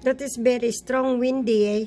That is very strong windy, eh?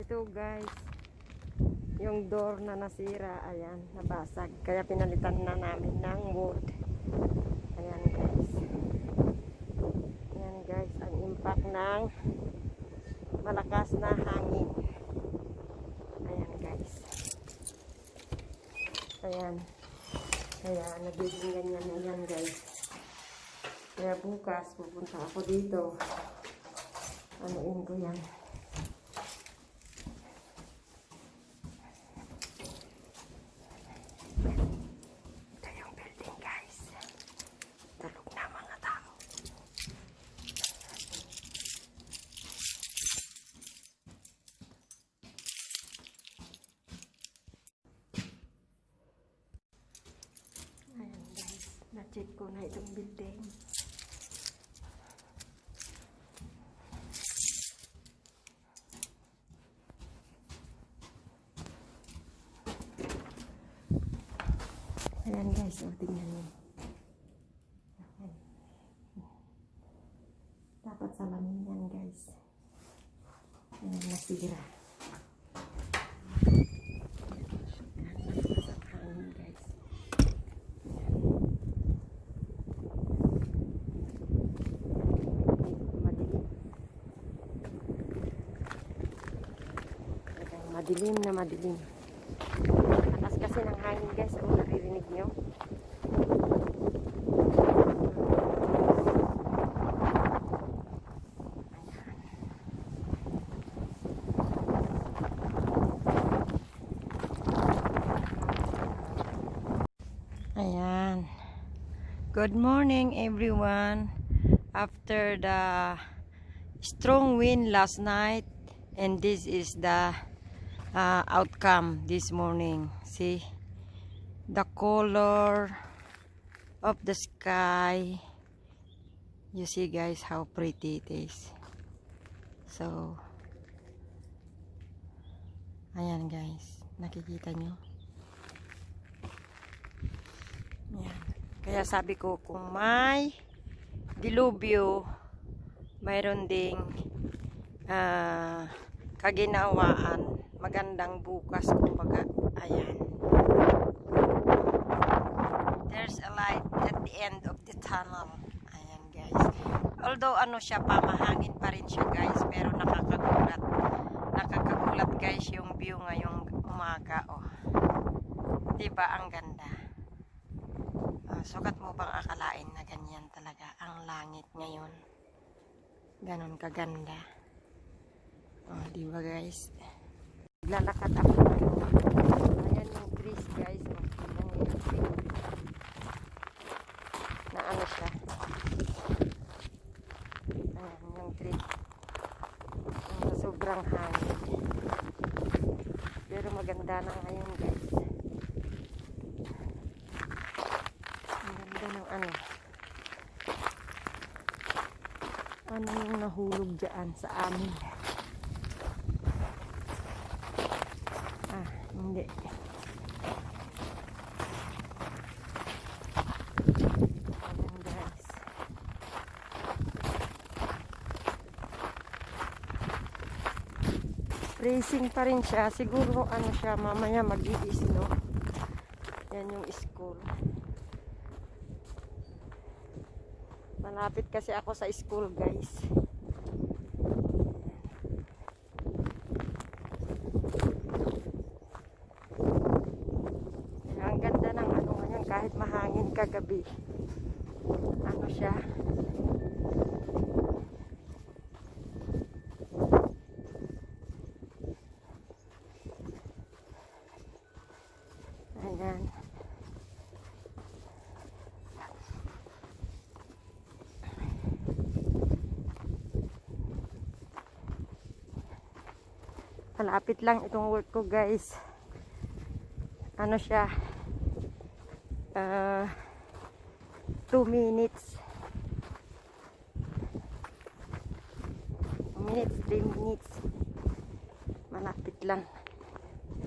Ito guys, yung door na nasira, ayan, nabasag. Kaya pinalitan na namin ng wood. Ayan guys. Ayan guys, ang impact ng malakas na hangin. Ayan guys. Ayan. Kaya nagiging ganyan na yan guys. Kaya bukas pupunta ako dito. Anuin ko yan. check ko na itong building. Ayan guys, o tingnan nyo. Dapat salamin yan guys. Ayan, nasira. Hangin guys. Madilim na madilim. Lakas kasi ng hangin guys, kung naririnig nyo. Ayan. Good morning everyone. After the strong wind last night, and this is the outcome this morning. See the color of the sky. You see guys how pretty it is. So ayan guys, nakikita nyo. Ayan. Kaya sabi ko, kung may dilubyo, mayroon ding kaginawaan, magandang bukas, kumbaga. Ayan, there's a light at the end of the tunnel. Ayan guys, although ano siya pa, mahangin pa rin siya guys, pero nakakagulat guys yung view ngayong umaga. Oh, diba ang ganda? Sukat mo bang akalain na ganyan talaga ang langit ngayon? Ganon kaganda. Oh, diba guys? Lalakad ako ngayon. Ayan yung trees guys. Tingnan niyo yung trees. Na ano siya. Ayan yung trees. Sobrang hangin. Pero maganda na ngayon guys. Ano yung nahulog dyan sa amin? Hindi. Ayan guys. Racing pa rin siya. Siguro ano siya, mamaya mag-i-snow. Yan yung school. Malapit kasi ako sa school guys. Ang ganda ng ano ngayon, kahit mahangin kagabi. Ano siya? Ayan. Malapit lang itong work ko guys. Ano siya? 2 minutes. 2 minutes, 3 minutes. Malapit lang.